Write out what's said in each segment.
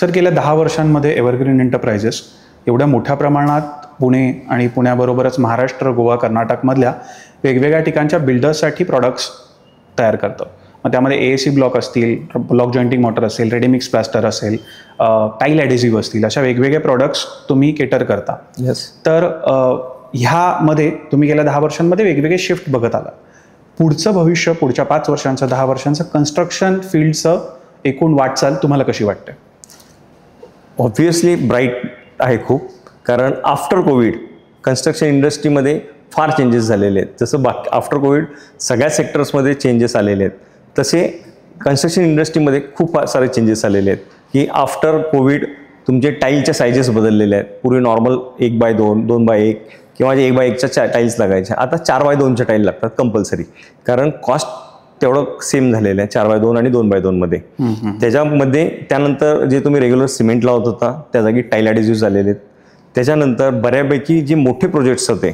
Sir, गेल्या 10 वर्षांमध्ये evergreen enterprises एवढ्या मोठ्या प्रमाणात पुणे आणि पुण्याबरोबरच महाराष्ट्र, गोवा, कर्नाटकमधल्या वेगवेगळ्या ठिकाणच्या बिल्डर्ससाठी प्रॉडक्ट्स तयार करतं. मग त्यामध्ये AAC ब्लॉक असतील, ब्लॉक जॉईंटिंग मॉर्टर असेल, रेडीमिक्स प्लास्टर असेल, टाईल ॲडेसिव्ह असतील, अशा वेगवेगळे प्रॉडक्ट्स तुम्ही केटर करता. तर ह्यामध्ये तुम्ही गेल्या 10 वर्षांमध्ये वेगवेगळे शिफ्ट बघत आला. पुढचं भविष्य, पुढच्या 5 वर्षांचं, 10 वर्षांचं कन्स्ट्रक्शन फील्डचं एकूण वाटचाल तुम्हाला कशी वाटते? ऑब्व्हियसली ब्राईट आहे खूप, कारण आफ्टर कोविड कन्स्ट्रक्शन इंडस्ट्रीमध्ये फार चेंजेस झालेले आहेत. जसं आफ्टर कोविड सगळ्या सेक्टर्समध्ये चेंजेस आलेले आहेत, तसे कन्स्ट्रक्शन इंडस्ट्रीमध्ये खूप सारे चेंजेस आलेले आहेत. की आफ्टर कोविड तुमचे टाईलच्या सायझेस बदललेले आहेत. पूर्वी नॉर्मल 1x2, 2x1 किंवा 1x1च्या टाईल्स लागायच्या, आता 4x2च्या टाईल लागतात कंपल्सरी, कारण कॉस्ट तेवढं सेम झालेलं आहे 4x2 आणि 2x2 मध्ये. त्याच्यामध्ये त्यानंतर जे तुम्ही रेग्युलर सिमेंट लावत होता त्या जागी टाईल ॲडेसिव्ह झालेले आहेत. त्याच्यानंतर बऱ्यापैकी जे मोठे प्रोजेक्ट्स होते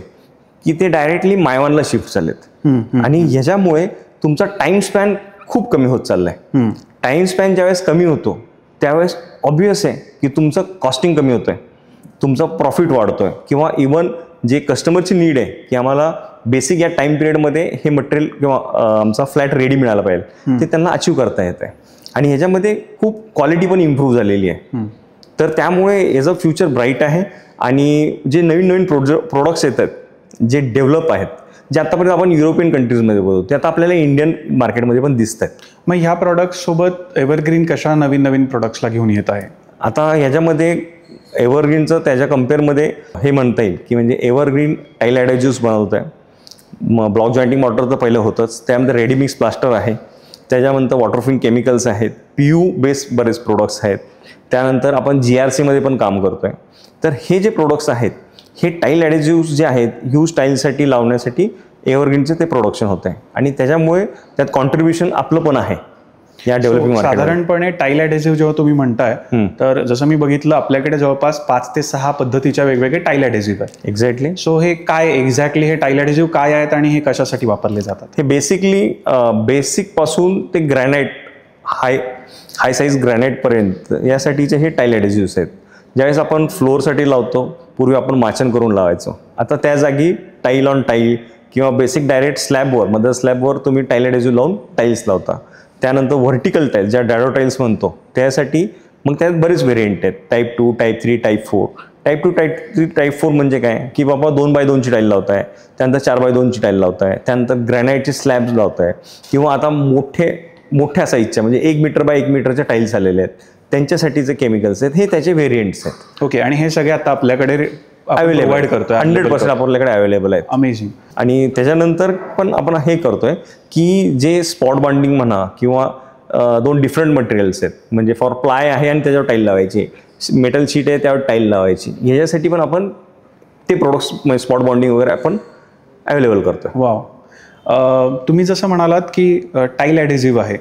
की ते डायरेक्टली मायवानला शिफ्ट झालेत, आणि ह्याच्यामुळे तुमचा टाइम स्पॅन खूप कमी होत चाललाय. टाइम स्पॅन ज्यावेळेस कमी होतो त्यावेळेस ऑब्व्हियस आहे की तुमचं कॉस्टिंग कमी होतंय, तुमचा प्रॉफिट वाढतोय, किंवा इवन जे कस्टमरची नीड आहे की आम्हाला बेसिक या टाइम पिरियडमध्ये हे मटेरियल किंवा आमचा फ्लॅट रेडी मिळाला पाहिजे, ते त्यांना अचीव करता येत आहे. आणि ह्याच्यामध्ये खूप क्वालिटी पण इम्प्रूव्ह झालेली आहे. तर त्यामुळे याचं फ्युचर ब्राईट आहे. आणि जे नवीन नवीन प्रोडक्ट्स येतात जे डेव्हलप आहेत, जे आतापर्यंत आपण युरोपियन कंट्रीजमध्ये बघतो, ते आता आपल्याला इंडियन मार्केटमध्ये पण दिसत आहेत. मग ह्या प्रॉडक्ट्ससोबत एव्हरग्रीन कशा नवीन नवीन प्रोडक्ट्सला घेऊन येत आहे? आता ह्याच्यामध्ये एव्हरग्रीनचं त्याच्या कम्पेअरमध्ये हे म्हणता येईल की म्हणजे एव्हरग्रीन टाईल ॲडेसिव्हज बनवत आहे. ब्लॉक जॉईंटिंग मॉर्टर तर पहिलं होतंच, त्यामध्ये रेडीमिक्स प्लास्टर आहे, त्याच्यानंतर वॉटरप्रूफिंग केमिकल्स आहेत, PU बेस्ड बरेच प्रोडक्ट्स आहेत, त्यानंतर आपण GRCमध्ये पण काम करतो आहे. तर हे जे प्रोडक्ट्स आहेत हे टाईल ॲडेसिव्हज जे आहेत ह्यूज टाईलसाठी लावण्यासाठी एव्हरग्रीनचे ते प्रोडक्शन होत आहे, आणि त्याच्यामुळे त्यात कॉन्ट्रीब्युशन आपलं पण आहे या डेव्हलपिंग मार्केट. साधारणपणे टाईल ॲडेसिव्ह जेव्हा तुम्ही म्हणताय, तर जसं मी बघितलं आपल्याकडे जवळपास 5 ते 6 पद्धतीच्या वेगवेगळे टाईल ॲडेसिव्ह आहेत. एक्झॅक्टली. सो हे काय एक्झॅक्टली हे टाईल ॲडेसिव्ह काय आहेत आणि हे कशासाठी वापरले जातात? हे बेसिकली बेसिक पासून ते ग्रॅनाइट हाय साईज ग्रॅनाइटपर्यंत यासाठीचे हे टाईल ॲडेसिव्हज आहेत. ज्यावेळेस आपण फ्लोअरसाठी लावतो, पूर्वी आपण माचन करून लावायचो, आता त्या जागी टाईल ऑन टाईल किंवा बेसिक डायरेक्ट स्लॅबवर, मदर स्लॅबवर तुम्ही टाईल ॲडेसिव्ह लावून टाईल्स लावता. त्यानंतर व्हर्टिकल टाईल्स ज्या डॅडो टाईल्स म्हणतो त्यासाठी मग त्यात बरेच व्हेरियंट आहेत, type 2, type 3, type 4. Type 2, type 3, type 4 म्हणजे काय की बाबा 2x2ची टाईल लावताय, त्यानंतर 4x2ची टाईल लावताय, त्यानंतर ग्रॅनाइटचे स्लॅब्स लावताय, किंवा आता मोठ्या साईजच्या म्हणजे 1 मीटर बाय 1 मीटरच्या टाईल्स आलेले आहेत, त्यांच्यासाठीचे केमिकल्स आहेत. हे त्याचे व्हेरियंट्स आहेत. ओके. आणि हे सगळे आता आपल्याकडे अवेलेबल करतोय, 100% आपल्याकडे अवेलेबल आहेत. अमेझिंग. आणि त्याच्यानंतर पण आपण हे करतोय की जे स्पॉट बॉन्डिंग म्हणा किंवा 2 डिफरंट मटेरियल्स आहेत, म्हणजे फॉर प्लाय आहे आणि त्याच्यावर टाईल लावायची, मेटल शीट आहे त्यावर टाईल लावायची, ह्याच्यासाठी पण आपण ते प्रोडक्ट्स म्हणजे स्पॉट बॉन्डिंग वगैरे आपण अवेलेबल करतोय. वाव. तुम्ही जसं म्हणालात की टाईल ॲडेसिव्ह आहे,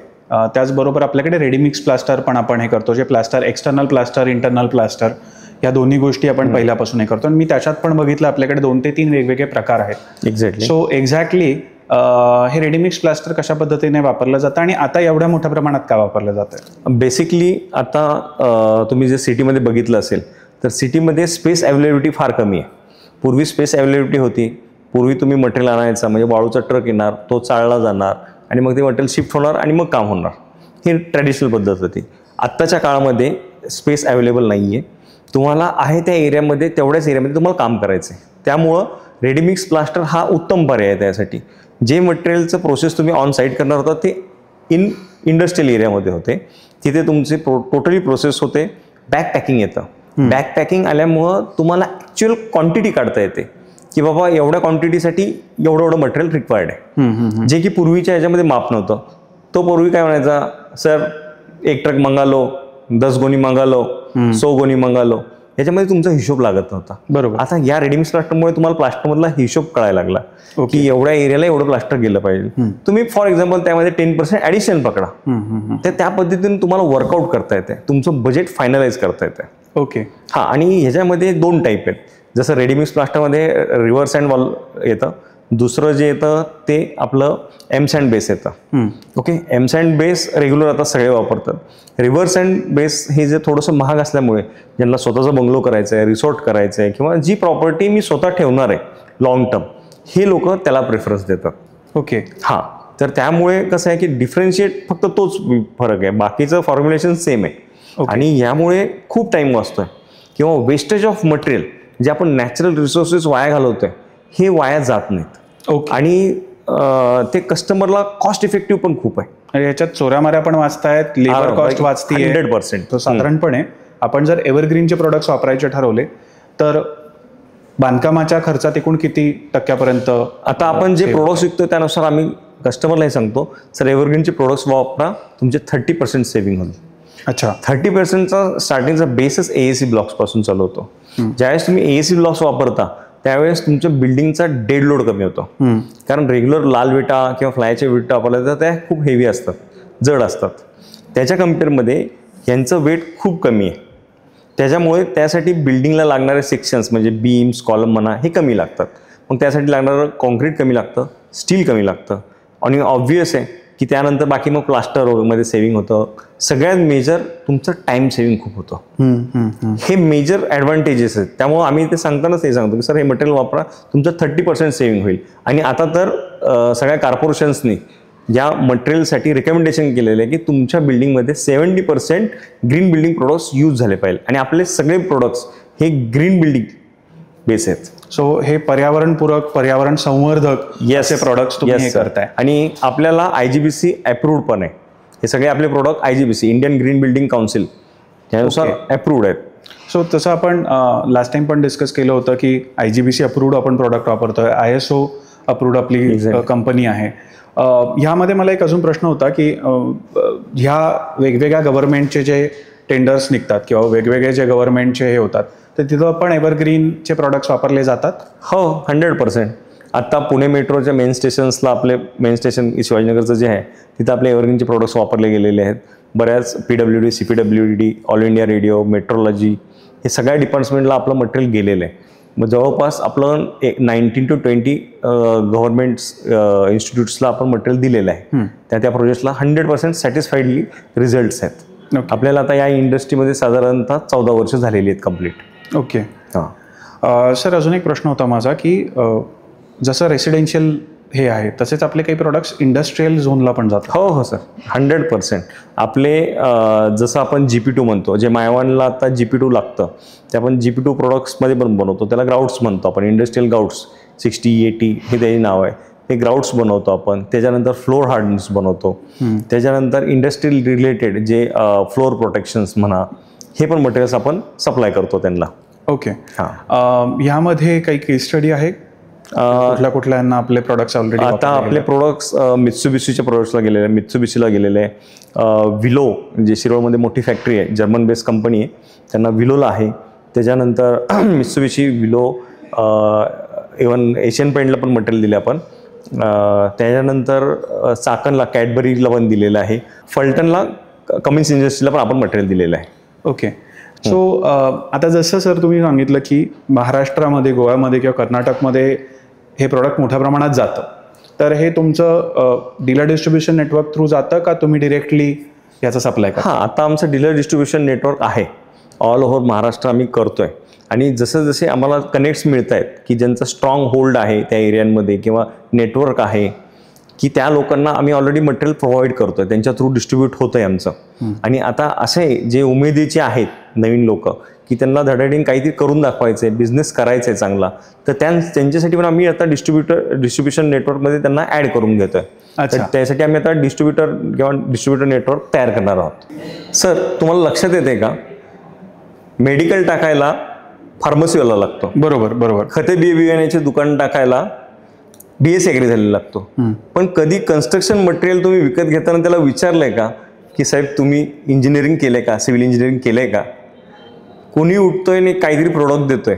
त्याचबरोबर आपल्याकडे रेडीमिक्स प्लास्टर पण आपण हे करतो, जे plaster external plaster, internal plaster, या दोन्ही गोष्टी आपण पहिल्यापासून हे करतो. आणि मी त्याच्यात पण बघितलं आपल्याकडे 2 ते 3 वेगवेगळे प्रकार आहेत. एक्झॅक्टली. सो एक्झॅक्टली हे रेडीमिक्स प्लास्टर कशा पद्धतीने वापरलं जातं आणि आता एवढ्या मोठ्या प्रमाणात का वापरलं जातं? बेसिकली आता तुम्ही जे सिटीमध्ये बघितलं असेल तर सिटीमध्ये स्पेस अवेलेबिलिटी फार कमी आहे. पूर्वी स्पेस अवेलेबिलिटी होती. पूर्वी तुम्ही मटेरियल आणायचा म्हणजे वाळूचा ट्रक येणार, तो चाळला जाणार आणि मग ते मटेरियल शिफ्ट होणार आणि मग काम होणार. ही ट्रॅडिशनल पद्धत होती. आत्ताच्या काळामध्ये स्पेस अवेलेबल नाही आहे. तुम्हाला आहे त्या एरियामध्ये, तेवढ्याच एरियामध्ये तुम्हाला काम करायचं आहे. त्यामुळं रेडीमिक्स प्लास्टर हा उत्तम पर्याय आहे त्यासाठी. जे मटेरियलचं प्रोसेस तुम्ही ऑन साईट करणार होता ते इंडस्ट्रियल एरियामध्ये होते, तिथे तुमचे टोटली प्रोसेस होते. बॅक पॅकिंग येतं. बॅक पॅकिंग आल्यामुळं तुम्हाला ॲक्च्युअल क्वांटिटी काढता येते की बाबा एवढ्या क्वांटिटीसाठी एवढं मटेरियल रिक्वायर्ड आहे, जे की पूर्वीच्या ह्याच्यामध्ये माप नव्हतं. तो पूर्वी काय म्हणायचा, सर 1 ट्रक मंगालो, 10 गोणी मंगालो, 100 गोणी मंगालो, याच्यामध्ये तुमचा हिशोब लागत नव्हता. बरोबर. आता या रेडीमिक्स प्लास्टरमुळे तुम्हाला प्लास्टरमधला हिशोब कळायला लागला की एवढ्या एरियाला एवढं प्लास्टर गेलं पाहिजे. तुम्ही फॉर एक्झाम्पल त्यामध्ये 10% ॲडिशन पकडा, तर त्या पद्धतीने तुम्हाला वर्कआउट करता येते, तुमचं बजेट फायनलाइज करता येते. ओके. हां. आणि ह्याच्यामध्ये 2 टाईप आहेत. जसं रेडीमिक्स प्लास्टरमध्ये रिव्हर्स अँड वॉल येतं, दुसरं जे येतं ते आपलं एम सँड बेस येतं. Okay, M sand base regular आता सगळे वापरतात. रिव्हर सँड बेस हे जे थोडंसं महाग असल्यामुळे ज्यांना स्वतःचा बंगलो करायचा आहे, रिसॉर्ट करायचं आहे, किंवा जी प्रॉपर्टी मी स्वतः ठेवणार आहे लॉंग टर्म, हे लोक त्याला प्रेफरन्स देतात. ओके. हां, तर त्यामुळे कसं आहे की डिफरन्शिएट फक्त तोच फरक आहे, बाकीचं फॉर्म्युलेशन सेम आहे. आणि यामुळे खूप टाईम वाचतोय, किंवा वेस्टेज ऑफ मटेरियल जे आपण नॅचरल रिसोर्सेस वाया घालवतोय हे वाया जात नाहीत. ओके. आणि ते कस्टमरला कॉस्ट इफेक्टिव्ह पण खूप आहे. आणि याच्यात चोऱ्यामाऱ्या पण वाचतायत, लेबर कॉस्ट वाचतीये 100%. तर साधारणपणे आपण जर एव्हरग्रीनचे प्रोडक्ट्स वापरायचे ठरवले तर बांधकामाच्या खर्चात एकूण किती टक्क्यापर्यंत? आता आपण जे प्रोडक्ट्स विकतो त्यानुसार आम्ही कस्टमरलाही सांगतो, सर एव्हरग्रीनचे प्रोडक्ट्स वापरा, तुमचे 30% सेव्हिंग होईल. अच्छा. 30%चा स्टार्टिंगचा बेसच AAC ब्लॉक्सपासून चालू होतो. ज्यावेळेस तुम्ही AAC ब्लॉक्स वापरता त्यावेळेस तुमच्या बिल्डिंगचा डेड लोड कमी होतो. कारण रेग्युलर लाल विटा किंवा फ्लायच्या विटा वापरल्या तर त्या खूप हेवी असतात, जड असतात. त्याच्या कम्पेअरमध्ये यांचं वेट खूप कमी आहे. त्याच्यामुळे त्यासाठी बिल्डिंगला लागणारे सेक्शन्स म्हणजे बीम्स, कॉलम म्हणा, हे कमी लागतात. मग त्यासाठी लागणारं कॉन्क्रीट कमी लागतं, स्टील कमी लागतं. आणि ऑब्व्हियस आहे की त्यानंतर बाकी मग प्लास्टरमध्ये सेव्हिंग होतं. सगळ्यात मेजर तुमचं टाईम सेव्हिंग खूप होतं. हे मेजर ॲडव्हान्टेजेस आहेत. त्यामुळे आम्ही ते सांगतानाच हे सांगतो की सर हे मटेरियल वापरा, तुमचं 30% सेव्हिंग होईल. आणि आता तर सगळ्या कॉर्पोरेशन्सनी या मटेरियलसाठी रिकमेंडेशन केलेलं आहे की तुमच्या बिल्डिंगमध्ये 70% ग्रीन बिल्डिंग प्रोडक्ट्स यूज झाले पाहिजे. आणि आपले सगळे प्रोडक्ट्स हे ग्रीन बिल्डिंग बेस आहेत. सो हे पर्यावरणपूरक, पर्यावरण संवर्धक असे प्रोडक्ट्स तुम्ही हे करताय. आणि आपल्याला IGBC अप्रूव्ड पण आहे. हे सगळे आपले product IGBC, Indian green building council, त्यानुसार अप्रूव्ड आहेत. सो तसं आपण लास्ट टाइम पण डिस्कस केलं होतं की IGBC अप्रूव्ड आपण प्रोडक्ट वापरतोय, ISO अप्रूव्ड आपली कंपनी आहे. ह्यामध्ये मला एक अजून प्रश्न होता की ह्या वेगवेगळ्या गव्हर्नमेंटचे जे टेंडर्स निघतात किंवा वेगवेगळे जे गव्हर्नमेंटचे हे होतात तर तिथं पण एव्हरग्रीनचे प्रोडक्ट्स वापरले जातात? हो, 100%. आत्ता पुणे मेट्रोच्या मेन स्टेशन्सला आपले मेन स्टेशन शिवाजीनगरचं जे आहे तिथं आपले एव्हरग्रीनचे प्रोडक्ट्स वापरले गेलेले आहेत. बऱ्याच PWD, CPWD, all India radio, metrology, हे सगळ्या डिपार्टमेंटला आपलं मटेरियल गेलेलं आहे. मग जवळपास आपलं 19 to 20 गव्हर्नमेंट्स इन्स्टिट्यूट्सला आपण मटेरियल दिलेलं आहे. त्या प्रोजेक्ट्सला 100% सॅटिस्फाईडली रिझल्ट्स आहेत. आपल्याला आता या इंडस्ट्रीमध्ये साधारणतः 14 वर्ष झालेली आहेत कम्प्लीट. ओके. सर अजून एक प्रश्न होता माझा की जसं रेसिडेन्शियल हे आहे तसेच आपले काही प्रोडक्ट्स इंडस्ट्रियल झोनला पण जातात? हो सर, 100%. आपले जसं आपण GP2 म्हणतो, जे मायवानला आता GP2 लागतं ते आपण GP2 प्रोडक्ट्समध्ये पण बनवतो. त्याला ग्राउट्स म्हणतो आपण, इंडस्ट्रियल ग्राउट्स 60, 80 हे त्याचे नाव आहे. ते ग्राउट्स बनवतो आपण. त्याच्यानंतर फ्लोर हार्डन्स बनवतो. त्याच्यानंतर इंडस्ट्रियल रिलेटेड जे फ्लोर प्रोटेक्शन्स म्हणा, हे पण मटेरियल्स आपण सप्लाय करतो त्यांना. ओके. ह्यामध्ये काही केस स्टडी आहे? कुठल्या आपले प्रोडक्ट्स ऑलरेडी? आता आपले प्रोडक्ट्स मित्सुबिशीच्या प्रोडक्ट्सला गेलेले आहे, मित्सुबिशीला गेलेले आहे. विलो जे शिरोळमध्ये मोठी फॅक्टरी आहे, जर्मन बेस्ड कंपनी आहे, त्यांना विलोला आहे. त्याच्यानंतर मित्सुबिशी, विलो, इव्हन एशियन पेंटला पण मटेरियल दिले आपण. त्याच्यानंतर चाकणला, कॅडबरीला पण दिलेलं आहे. फलटणला, कमिन्स इंडस्ट्रीला पण आपण मटेरियल दिलेलं आहे. ओके. सो आता जसं सर तुम्ही सांगितलं की महाराष्ट्रामध्ये, गोव्यामध्ये किंवा कर्नाटकमध्ये हे प्रोडक्ट मोठ्या प्रमाणात जातं, तर हे तुमचं डीलर डिस्ट्रीब्युशन नेटवर्क थ्रू जातं का तुम्ही डिरेक्टली याचा सप्लाय करता? हां, आता आमचं डीलर डिस्ट्रीब्युशन नेटवर्क आहे. ऑल ओव्हर महाराष्ट्र आम्ही करतोय. आणि जसं जसे आम्हाला कनेक्ट्स मिळत आहेत की ज्यांचं स्ट्रॉंग होल्ड आहे त्या एरियांमध्ये किंवा नेटवर्क आहे की त्या लोकांना आम्ही ऑलरेडी मटेरियल प्रोव्हाइड करतोय, त्यांच्या थ्रू डिस्ट्रीब्यूट होतंय आमचं. आणि आता असे जे उमेदीचे आहेत नवीन लोक की त्यांना धडाडीने काहीतरी करून दाखवायचं आहे, बिझनेस करायचा आहे चांगला, तर त्यांच्यासाठी पण आम्ही आता डिस्ट्रीब्युशन नेटवर्कमध्ये त्यांना ॲड करून घेतोय. त्यासाठी आम्ही आता डिस्ट्रीब्युटर नेटवर्क तयार करणार आहोत. सर तुम्हाला लक्षात येते का, मेडिकल टाकायला फार्मसीवाला लागतो, बरोबर. खते बियाण्याचे दुकान टाकायला BSc ॲग्री झालेला लागतो. पण कधी कन्स्ट्रक्शन मटेरियल तुम्ही विकत घेताना त्याला विचारलंय का की साहेब तुम्ही इंजिनिअरिंग केलंय का, सिव्हिल इंजिनिअरिंग केलंय का? कोणी उठतोय आणि काहीतरी प्रोडक्ट देतोय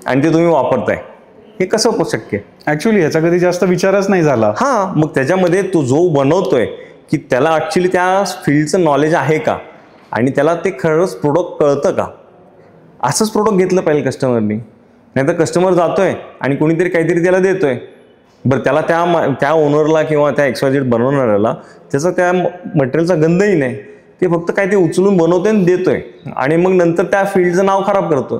आणि ते तुम्ही वापरताय, हे कसं शक्य? ॲक्च्युली याचा कधी जास्त विचारच नाही झाला. हां, मग त्याच्यामध्ये तो जो बनवतोय की त्याला ॲक्च्युली त्या फील्डचं नॉलेज आहे का आणि त्याला ते खरंच प्रोडक्ट कळतं का? असंच प्रोडक्ट घेतलं पाहिजे कस्टमरनी. नाही तर कस्टमर जातोय आणि कोणीतरी काहीतरी त्याला देतोय बरं त्याला त्या ओनरला किंवा त्या XYZ बनवणाऱ्याला त्याचा त्या मटेरियलचा गंधही नाही, ते फक्त काय ते उचलून बनवतोय आणि देतोय आणि मग नंतर त्या फील्डचं नाव खराब करतोय.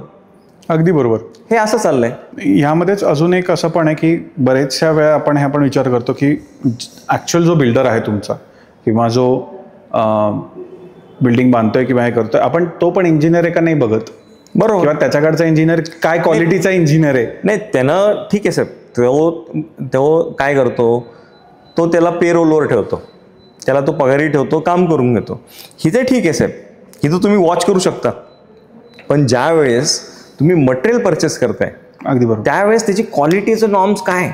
अगदी बरोबर. हे असं चाललंय. ह्यामध्येच अजून एक असं पण आहे की बरेचशा वेळा आपण विचार करतो की ॲक्च्युअल जो बिल्डर आहे तुमचा किंवा जो बिल्डिंग बांधतोय किंवा हे करतोय, आपण तो पण इंजिनियर आहे का नाही बघत. बरोबर. किंवा त्याच्याकडचा इंजिनियर काय क्वालिटीचा इंजिनियर आहे. नाही त्यानं ठीक आहे साहेब, तो काय करतो, तो त्याला पे रोलवर ठेवतो, त्याला तो पगारी ठेवतो, काम करून घेतो. हिथे ठीक आहे साहेब, हिथं तुम्ही वॉच करू शकता. पण ज्या वेळेस तुम्ही मटेरियल परचेस करताय, अगदी बरोबर, त्यावेळेस त्याची क्वालिटीचं नॉर्म्स काय,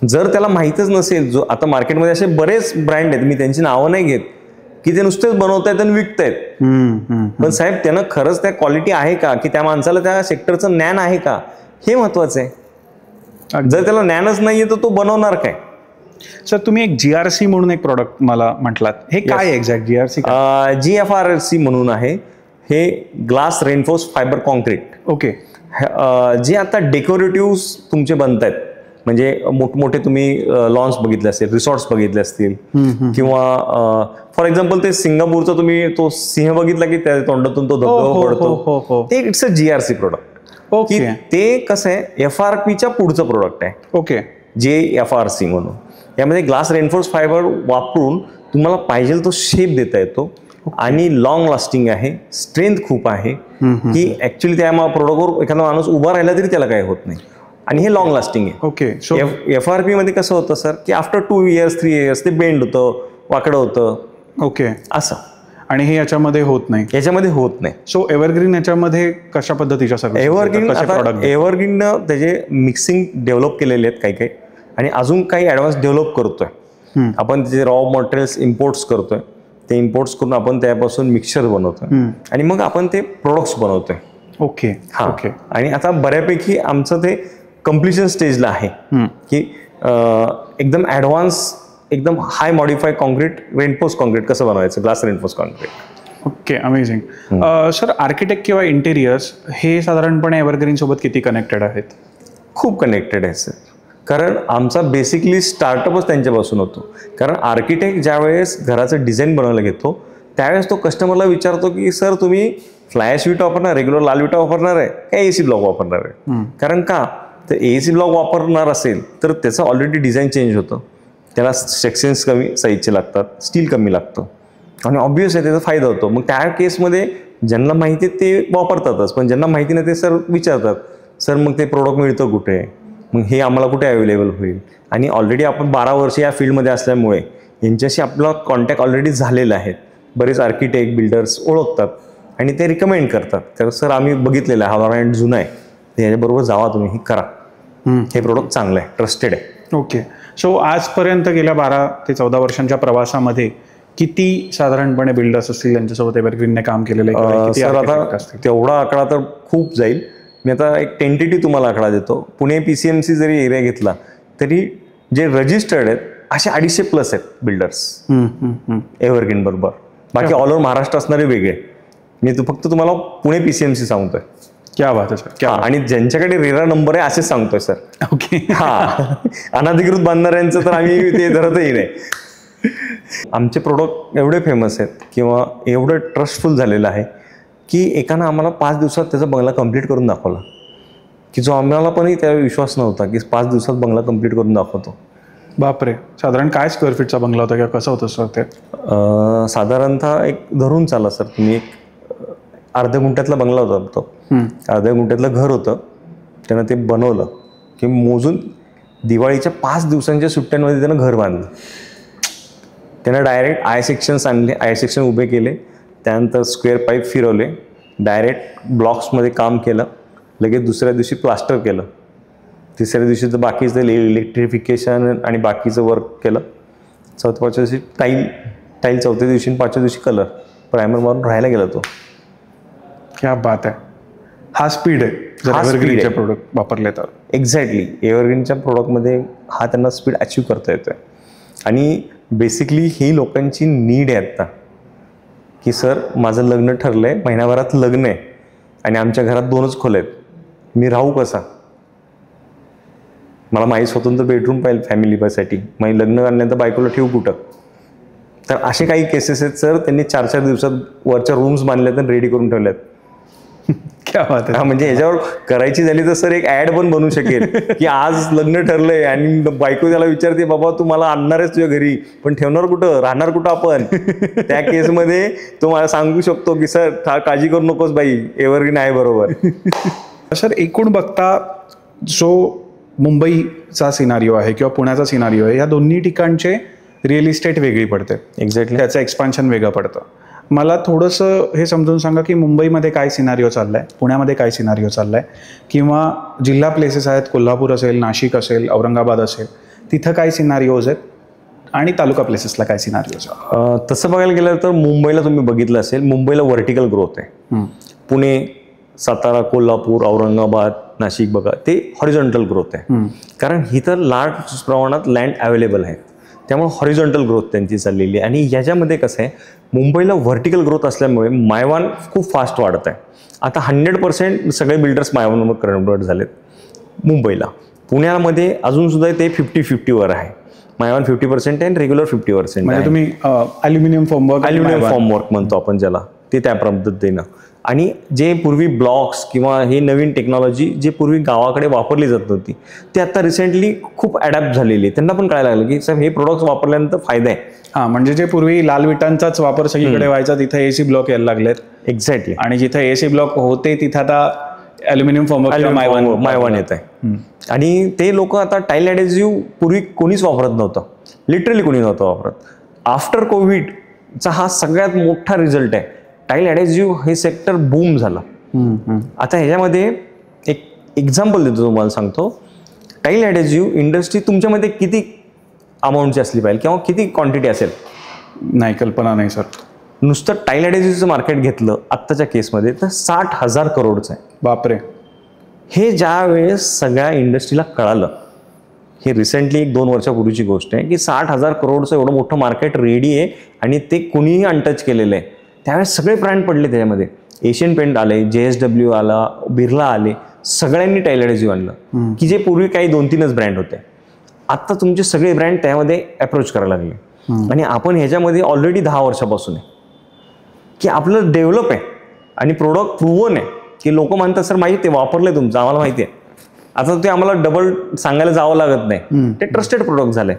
जर त्याला माहीतच नसेल, जो आता मार्केटमध्ये असे बरेच ब्रँड आहेत, मी त्यांची नावं नाही घेत, की ते नुसतेच बनवतायत आणि विकतायत. पण साहेब त्यानं खरंच त्या क्वालिटी आहे का, की त्या माणसाला त्या सेक्टरचं ज्ञान आहे का, हे महत्वाचं आहे. जर त्याला ज्ञानच नाहीये तर तो बनवणार काय. सर तुम्ही एक GRC म्हणून एक प्रॉडक्ट मला म्हटलात, हे काय एक्झॅक्ट GRC? GFRC म्हणून आहे, हे glass reinforce fibre concrete. Okay. जे आता डेकोरेटिव्ह तुमचे बनत आहेत, म्हणजे मोठमोठे तुम्ही लॉन्स बघितले असतील, रिसॉर्ट्स बघितले असतील, किंवा फॉर एक्झाम्पल ते सिंगापूरचा तुम्ही तो सिंह बघितला की त्या तोंडातून तो धबधबा पडतो, ते it's a GRC product. Okay. ते कसं आहे, FRPच्या पुढचं प्रोडक्ट आहे. ओके. JFRC म्हणून. यामध्ये ग्लास रेनफोर्स फायबर वापरून तुम्हाला पाहिजे तो शेप देता येतो आणि लॉंग लास्टिंग आहे, स्ट्रेंथ खूप आहे, की ऍक्च्युली त्या प्रोडक्टवर एखादा माणूस उभा राहिला तरी त्याला काही होत नाही, आणि हे लॉंग लास्टिंग आहे. ओके. सो FRP मध्ये कसं होतं सर, की आफ्टर 2 years 3 years ते बेंड होतं, वाकडं होतं. ओके. असं. आणि हे याच्यामध्ये होत नाही. याच्यामध्ये होत नाही. सो एव्हरग्रीन याच्यामध्ये कशा पद्धतीच्या सर्व्हिस? एव्हरग्रीननं त्याचे मिक्सिंग डेव्हलप केलेले आहेत काही आणि अजून काही ॲडव्हान्स डेव्हलप करतोय. आपण त्याचे रॉ मटेरियल्स इम्पोर्ट्स करतोय, ते इम्पोर्ट्स करून आपण त्यापासून मिक्सचर बनवतोय आणि मग आपण ते प्रोडक्ट्स बनवतोय. ओके. हा. ओके. आणि आता बऱ्यापैकी आमचं ते कम्प्लिशन स्टेजला आहे, की एकदम ॲडव्हान्स, एकदम हाय मॉडिफाय कॉन्क्रीट, रेनफोर्स कॉन्क्रीट कसं बनवायचं, glass reinforce concrete. Okay. Amazing. Sir architect किंवा इंटेरियर्स हे साधारणपणे एव्हरग्रीन सोबत किती कनेक्टेड आहेत? खूप कनेक्टेड आहे सर, कारण आमचा बेसिकली स्टार्टअपच त्यांच्यापासून होतो. कारण आर्किटेक्ट ज्यावेळेस घराचं डिझाईन बनवायला घेतो त्यावेळेस तो कस्टमरला विचारतो की सर तुम्ही फ्लायश विटा वापरणार, रेग्युलर लाल विटा वापरणार आहे का AC ब्लॉक वापरणार आहे. कारण का तर AC ब्लॉक वापरणार असेल तर त्याचं ऑलरेडी डिझाईन चेंज होतं, त्याला सेक्शन्स कमी साईजचे लागतात, स्टील कमी लागतं आणि ऑब्व्हियस आहे त्याचा फायदा होतो. मग त्या केसमध्ये ज्यांना माहिती ते वापरतातच, पण ज्यांना माहिती नाही ते सर विचारतात, सर मग ते प्रोडक्ट मिळतं कुठे, मग हे आम्हाला कुठे अवेलेबल होईल. आणि ऑलरेडी आपण 12 वर्ष या फील्डमध्ये असल्यामुळे यांच्याशी आपला कॉन्टॅक्ट ऑलरेडी झालेला आहे. बरेच आर्किटेक्ट बिल्डर्स ओळखतात आणि ते रिकमेंड करतात, तर सर आम्ही बघितलेलं आहे, हा ब्रँड जुना आहे, याच्याबरोबर जावा तुम्ही, हे करा, हे प्रोडक्ट चांगलं आहे, ट्रस्टेड आहे. ओके. सो आजपर्यंत गेल्या 12 ते 14 वर्षांच्या प्रवासामध्ये किती साधारणपणे बिल्डर्स असतील त्यांच्यासोबत एव्हरग्रीनने काम केलेलं आहे? सर आता तेवढा आकडा तर खूप जाईल. मी आता एक टेंटेटिव्ह तुम्हाला आकडा देतो. पुणे PCMC जरी एरिया घेतला तरी जे रजिस्टर्ड आहेत असे 250+ आहेत बिल्डर्स एव्हरग्रीन बरोबर. बाकी ऑल ओव्हर महाराष्ट्र असणारे वेगळे. मी फक्त तुम्हाला पुणे PCMC सांगतोय. क्या बात आहे सर, क्या. आणि ज्यांच्याकडे रेरा नंबर आहे असेच सांगतोय सर. ओके. हा, अनधिकृत बांधणाऱ्यांचं तर आम्ही ते धरतही नाही. आमचे प्रोडक्ट एवढे फेमस आहेत किंवा एवढं ट्रस्टफुल झालेलं आहे की एकानं आम्हाला 5 दिवसात त्याचा बंगला कंप्लीट करून दाखवला, की जो आम्हाला पणही त्यावेळी विश्वास नव्हता की 5 दिवसात बंगला कंप्लीट करून दाखवतो. बापरे. साधारण काय स्क्वेअर फीटचा बंगला होता किंवा कसं होतं सर ते? साधारणतः एक धरून चाला सर तुम्ही, एक अर्ध्या गुंठ्यातला बंगला होता तो, अर्ध्या गुंठ्यातलं घर होतं. त्यानं ते बनवलं की मोजून दिवाळीच्या 5 दिवसांच्या सुट्ट्यांमध्ये त्यानं घर बांधलं. त्यानं डायरेक्ट I सेक्शन्स आणले, I सेक्शन उभे केले, त्यानंतर स्क्वेअर पाईप फिरवले, डायरेक्ट ब्लॉक्समध्ये काम केलं, लगेच दुसऱ्या दिवशी प्लास्टर केलं, तिसऱ्या दिवशी तर बाकीचं इलेक्ट्रिफिकेशन आणि बाकीचं वर्क केलं, चौथ्या दिवशी टाईल चौथ्या दिवशी आणि 5व्या दिवशी कलर प्रायमर मारून राहायला गेला तो. क्या बात आहे. हा स्पीड आहे जर एव्हरग्रीनचे प्रोडक्ट वापरले तर. एक्झॅक्टली. एव्हरग्रीनच्या प्रोडक्टमध्ये हा त्यांना स्पीड अचीव्ह करता येतोय. आणि बेसिकली ही लोकांची नीड आहे आता, की सर माझं लग्न ठरलंय, महिन्याभरात लग्न आहे आणि आमच्या घरात 2च खोल्या आहेत, मी राहू कसा. मला माझी स्वतंत्र बेडरूम पाहिजे फॅमिलीसाठी, माझी लग्न करण्यानंतर बायकोला ठेवू कुठं. तर असे काही केसेस आहेत सर, त्यांनी 4-4 दिवसात वरच्या रूम्स बांधल्यात आणि रेडी करून ठेवल्यात. क्या बात आहे. म्हणजे ह्याच्यावर करायची झाली तर सर एक ऍड पण बनू शकेल की आज लग्न ठरलंय आणि बायको त्याला विचारते, बाबा तू मला आणणार आहेस तुझ्या घरी, पण ठेवणार कुठं, राहणार कुठं आपण. त्या केसमध्ये तो मला सांगू शकतो की सर काळजी करू नकोस बाई, एव्हरग्रीन आहे बरोबर. सर एकूण बघता जो मुंबईचा सिनारिओ आहे किंवा पुण्याचा सिनारिओ आहे, या दोन्ही ठिकाणचे रिअल इस्टेट वेगळी पडते. एक्झॅक्टली. त्याचं एक्सपान्शन वेगळं पडतं. मला थोडंसं हे समजून सांगा की मुंबईमध्ये काय सिनारिओ चाललाय, पुण्यामध्ये काय सिनारिओ चाललाय, किंवा जिल्हा प्लेसेस आहेत, कोल्हापूर असेल, नाशिक असेल, औरंगाबाद असेल, तिथं काय सिनारिओज आहेत, आणि तालुका प्लेसेसला काय सिनारिओज आहेत. तसं बघायला गेलं तर मुंबईला तुम्ही बघितलं असेल, मुंबईला व्हर्टिकल ग्रोथ आहे. पुणे, सातारा, कोल्हापूर, औरंगाबाद, नाशिक बघा, ते हॉरिझॉन्टल ग्रोथ आहे. कारण इथं लार्ज प्रमाणात लँड अवेलेबल आहे, त्यामुळे हॉरिझॉन्टल ग्रोथ त्यांची चाललेली आहे. आणि याच्यामध्ये कसं आहे, मुंबईला व्हर्टिकल ग्रोथ असल्यामुळे मायवान खूप फास्ट वाढत आहे. आता 100% सगळे बिल्डर्स मायवानवर कन्वर्ट झालेत मुंबईला. पुण्यामध्ये अजून सुद्धा ते 50-50वर आहे. मायवान 50% आहे आणि रेग्युलर 50%. म्हणजे तुम्ही ॲल्युमिनियम फॉर्मवर्क म्हणतो आपण ज्याला, ते त्या पद्धतीनं. आणि जे पूर्वी ब्लॉक्स किंवा हे नवीन टेक्नॉलॉजी जे पूर्वी गावाकडे वापरली जात नव्हती, ते आता रिसेंटली खूप अडॅप्ट झालेली आहे. त्यांना पण कळायला लागलं की साहेब हे प्रोडक्ट्स वापरल्यानंतर फायदा आहे. हां, म्हणजे जे पूर्वी लाल विटांचाच वापर सगळीकडे व्हायचा, तिथे एसी ब्लॉक यायला लागलेत. एक्झॅक्टली. आणि जिथे एसी ब्लॉक होते तिथे आता ॲल्युमिनियम मायवान येत आहे. आणि ते लोक आता टाईल ॲडेसिव्ह पूर्वी कोणीच वापरत नव्हतं, लिटरली कोणी नव्हतं वापरत. आफ्टर कोविडचा हा सगळ्यात मोठा रिझल्ट आहे. टाईल ॲडेसिव्ह हे सेक्टर बूम झालं. आता ह्याच्यामध्ये एक एक्झाम्पल देतो तुम्हाला, सांगतो. टाईल ॲडेसिव्ह इंडस्ट्री तुमच्यामध्ये किती अमाऊंटची असली पाहिजे किंवा किती क्वांटिटी असेल? नाही, कल्पना नाही सर. नुसतं टाईल ॲडेसिव्हचं मार्केट घेतलं आत्ताच्या केसमध्ये तर 60,000 करोडचं आहे. बापरे. हे ज्या वेळेस सगळ्या इंडस्ट्रीला कळालं, हे रिसेंटली 1-2 वर्षापूर्वीची गोष्ट आहे की 60,000 करोडचं एवढं मोठं मार्केट रेडी आहे आणि ते कुणीही अनटच केलेलं आहे. त्यावेळेस सगळे ब्रँड पडले त्याच्यामध्ये. एशियन पेंट आले, JSW आला, बिर्ला आले, सगळ्यांनी टाईल ॲडेसिव्ह आणलं की जे पूर्वी काही 2-3च ब्रँड होते. आता तुमचे सगळे ब्रँड त्यामध्ये अप्रोच करायला लागले. आणि आपण ह्याच्यामध्ये ऑलरेडी 10 वर्षापासून आहे की आपलं डेव्हलप आहे आणि प्रोडक्ट प्रूव्हन आहे की लोक म्हणतात सर माहिती ते वापरलंय तुमचं, आम्हाला माहिती आहे. आता ते आम्हाला डबल सांगायला जावं लागत नाही, ते ट्रस्टेड प्रोडक्ट झाले.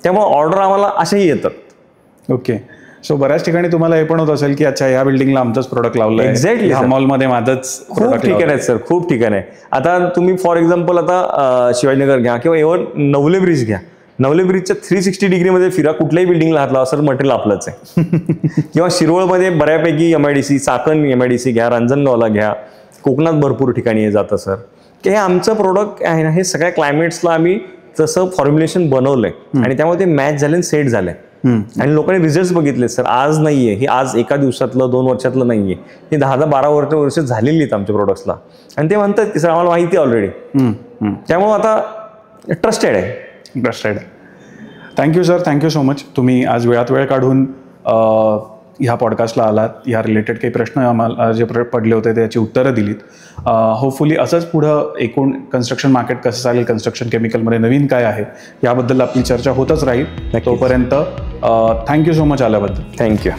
त्यामुळे ऑर्डर आम्हाला असेही येतात. ओके. सो बऱ्याच ठिकाणी तुम्हाला हे पण होत असेल की अच्छा, या बिल्डिंगला आमचंच प्रोडक्ट लावलं. एक्झॅक्टली. मॉलमध्ये माझंच. खूप ठिकाण आहेत सर, खूप ठिकाण आहे. आता तुम्ही फॉर एक्झाम्पल आता शिवाजीनगर घ्या किंवा इव्हन नवले ब्रिज घ्या. नवले ब्रिजच्या 360 डिग्रीमध्ये फिरा, कुठल्याही बिल्डिंगला हात लावा सर, मटेरियल आपलंच आहे. किंवा शिरवळमध्ये बऱ्यापैकी MIDC, चाकण MIDC घ्या, रांजणगावला घ्या, कोकणात भरपूर ठिकाणी जातं सर. की हे आमचं प्रोडक्ट आहे ना, हे सगळ्या क्लायमेट्सला आम्ही तसं फॉर्म्युलेशन बनवलंय आणि त्यामुळे ते मॅच झाले, सेट झालंय. आणि लोकांनी रिझल्ट बघितले सर. आज नाहीये हे, आज एका दिवसातलं 2 वर्षातलं नाहीये, हे 10-12 वर्ष झालेली आहेत आमच्या प्रोडक्ट्सला. आणि ते म्हणतात की सर आम्हाला माहिती आहे ऑलरेडी. त्यामुळे आता ट्रस्टेड आहे. Trusted. Thank you sir, thank you so much. तुम्ही आज वेळात वेळ काढून ह्या पॉडकास्टला आलात. ह्या रिलेटेड काही प्रश्न आम्हाला जे पडले होते त्याची उत्तरं दिलीत. होपफुली असंच पुढं एकूण कन्स्ट्रक्शन मार्केट कसं चालेल, कन्स्ट्रक्शन केमिकलमध्ये नवीन काय आहे याबद्दल आपली चर्चा होतच राहील. तोपर्यंत थँक्यू सो मच आल्याबद्दल. थँक्यू.